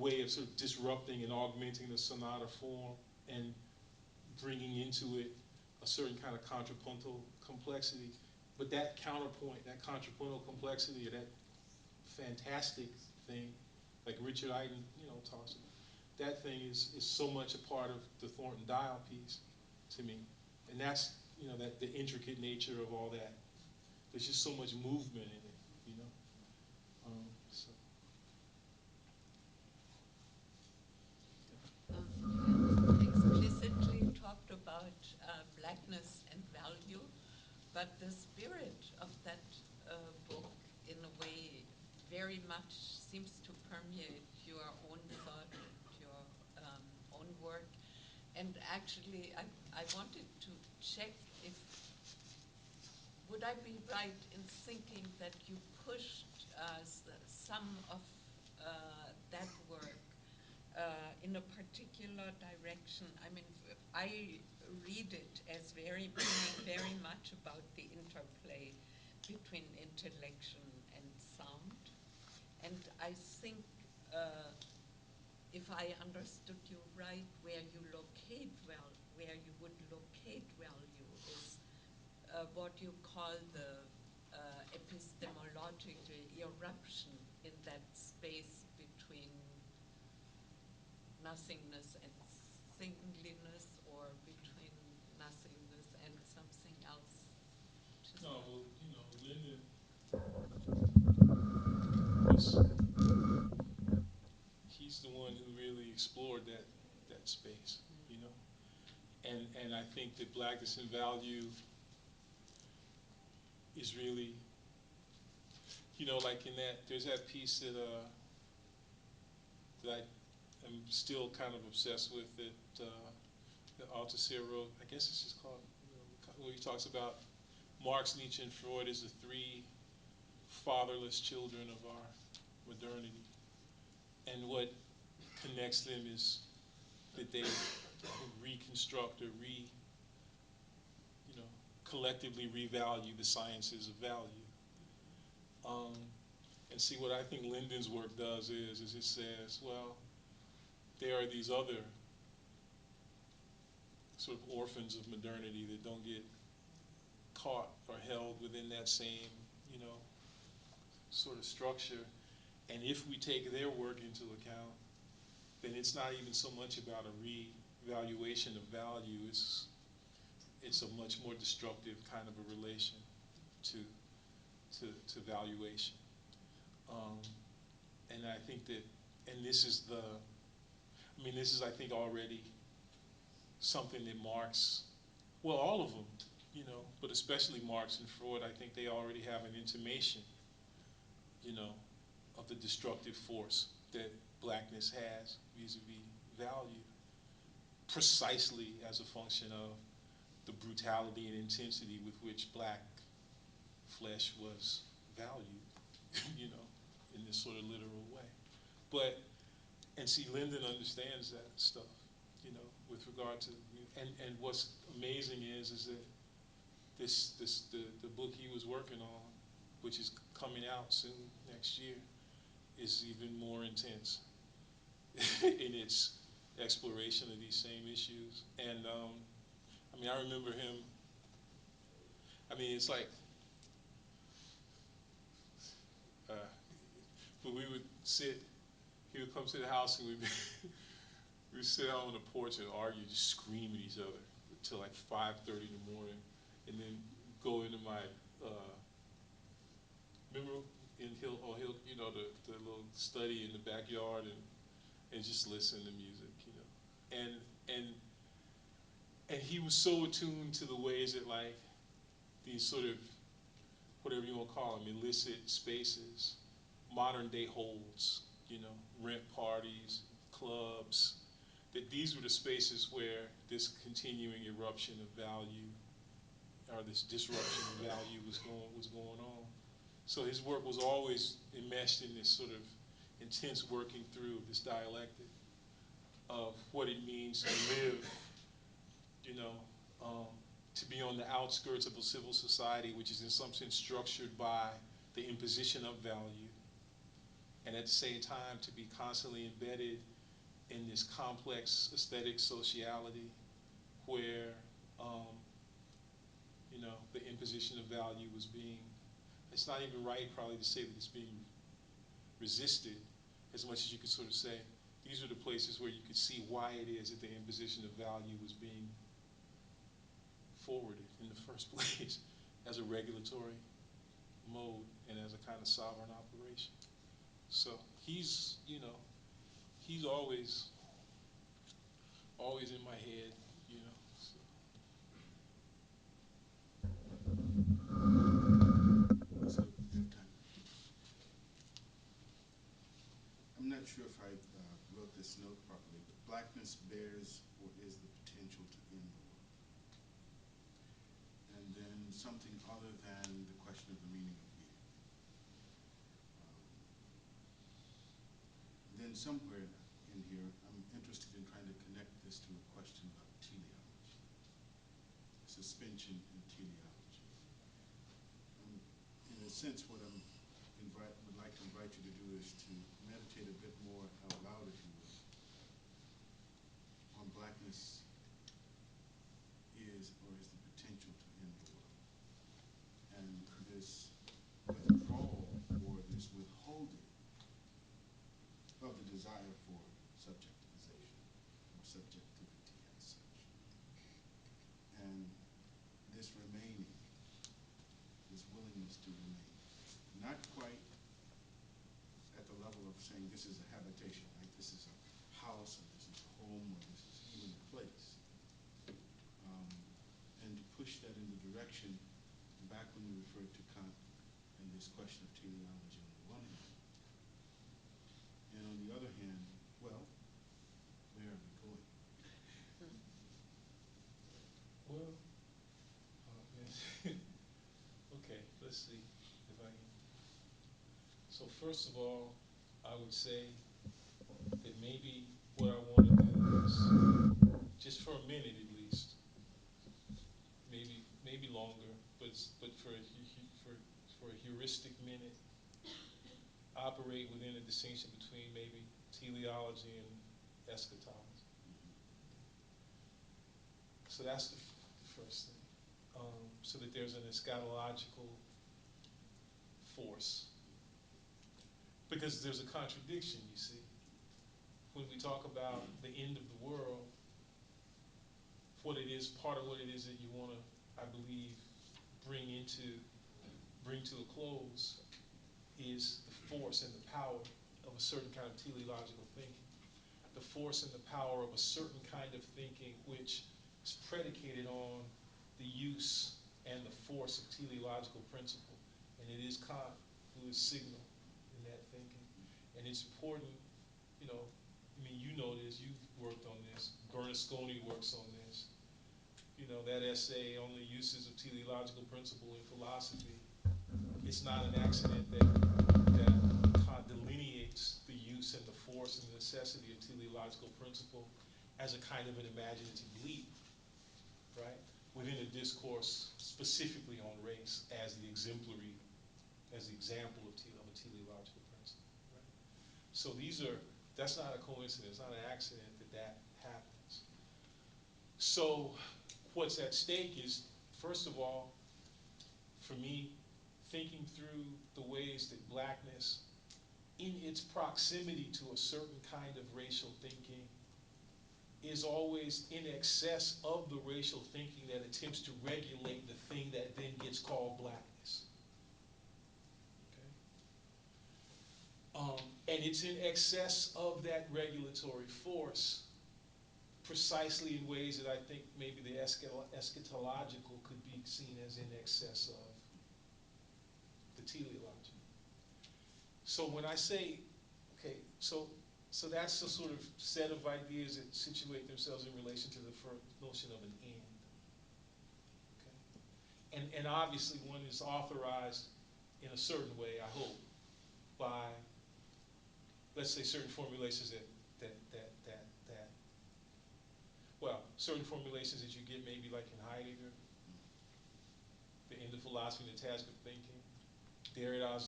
way of sort of disrupting and augmenting the sonata form and bringing into it a certain kind of contrapuntal complexity. But that counterpoint, that contrapuntal complexity, or that fantastic thing, like Richard Iden, talks about, that thing is so much a part of the Thornton Dial piece to me. And that's, that the intricate nature of all that. There's just so much movement in it, you know. So. You explicitly talked about blackness and value, but the spirit of that book, in a way, very much seems to permeate your own thought, your own work. And actually, I wanted to check if, would I be right in thinking that you pushed some of that work in a particular direction? I mean, I read it as very much about the interplay between intellection and sound. And I think, if I understood you right, where you would locate value is what you call the epistemological eruption in that space between nothingness and thingliness, or between nothingness and something else. No, well, Lyndon was, he's the one who really explored that space, and I think that blackness and value is really, like in that, there's that piece that I am still kind of obsessed with, that Althusser wrote. I guess it's just called, where he talks about Marx, Nietzsche, and Freud as the three fatherless children of our modernity. And what connects them is that they reconstruct or collectively revalue the sciences of value. And see, what I think Lyndon's work does is it says, well, there are these other sort of orphans of modernity that don't get caught or held within that same, sort of structure. And if we take their work into account, then it's not even so much about a revaluation of value. It's a much more destructive kind of a relation to valuation. And I think that, and this is I think already something that Marx, well, all of them, but especially Marx and Freud, I think they already have an intimation, of the destructive force that blackness has vis-a-vis value, precisely as a function of the brutality and intensity with which black flesh was valued, in this sort of literal way. But, and see, Lyndon understands that stuff, with regard to, and what's amazing is that the book he was working on, which is coming out soon next year, is even more intense in its exploration of these same issues. And I remember him. It's like, when we would sit, he would come to the house and we would sit out on the porch and argue, just scream at each other until like 5:30 in the morning, and then go into my remember, and he'll the little study in the backyard, and just listen to music, and and and he was so attuned to the ways that, like, these sort of, whatever you want to call them, illicit spaces, modern day holds, rent parties, clubs, that these were the spaces where this continuing eruption of value, or this disruption of value, was going on. So his work was always enmeshed in this sort of intense working through this dialectic of what it means to live, to be on the outskirts of a civil society which is in some sense structured by the imposition of value, and at the same time to be constantly embedded in this complex aesthetic sociality where, um, the imposition of value was being, it's not even right probably to say that it's being resisted as much as you could sort of say, these are the places where you could see why it is that the imposition of value was being forwarded in the first place as a regulatory mode and as a kind of sovereign operation. So he's always in my head, you know. So. So we have time. I'm not sure if I wrote this note properly, but blackness bears or is the potential to end the world. And then something other than the question of the meaning of being. Then somewhere in here, I'm interested in trying to connect this to a question about teleology, suspension and teleology. In a sense, what would like to invite you to do is to meditate a bit more out loud, if you will, on blackness is or is the potential to end the world. And this withdrawal or this withholding of the desire for subjectivization or subjectivity as such. And this remaining, this willingness to remain. Not quite at the level of saying this is a habitation, right? This is a house, or this is a home, or this is even a place. And to push that in the direction, back when you referred to Kant and this question of teleology on the one hand, and on the other hand, well, where are we going? Well, okay, let's see if I can. So first of all, I would say that maybe what I want to do is, just for a minute at least, maybe longer, but for a heuristic minute, operate within a distinction between maybe teleology and eschatology. So that's the first thing. So that there's an eschatological force. Because there's a contradiction, you see. When we talk about the end of the world, part of what it is that you want to, I believe, bring to a close is the force and the power of a certain kind of teleological thinking. The force and the power of a certain kind of thinking which is predicated on the use and the force of teleological principle. And it is Kant who is signal in that thinking. And it's important, you know this, you've worked on this, Bernasconi works on this. That essay on the uses of teleological principle in philosophy, it's not an accident that Kant delineates the use and the force and the necessity of teleological principle as a kind of an imaginative leap, right? Within a discourse specifically on race as the example of a teleological principle, right? So that's not a coincidence, not an accident that happens. So what's at stake is, first of all, for me, thinking through the ways that blackness, in its proximity to a certain kind of racial thinking, is always in excess of the racial thinking that attempts to regulate the thing that then gets called blackness. Okay? And it's in excess of that regulatory force precisely in ways that I think maybe the eschatological could be seen as in excess of the teleological. So when I say, okay, so that's the sort of set of ideas that situate themselves in relation to the first notion of an end. Okay? And obviously one is authorized in a certain way, I hope, by, let's say, certain formulations certain formulations that you get maybe like in Heidegger, the end of philosophy and the task of thinking, Derrida's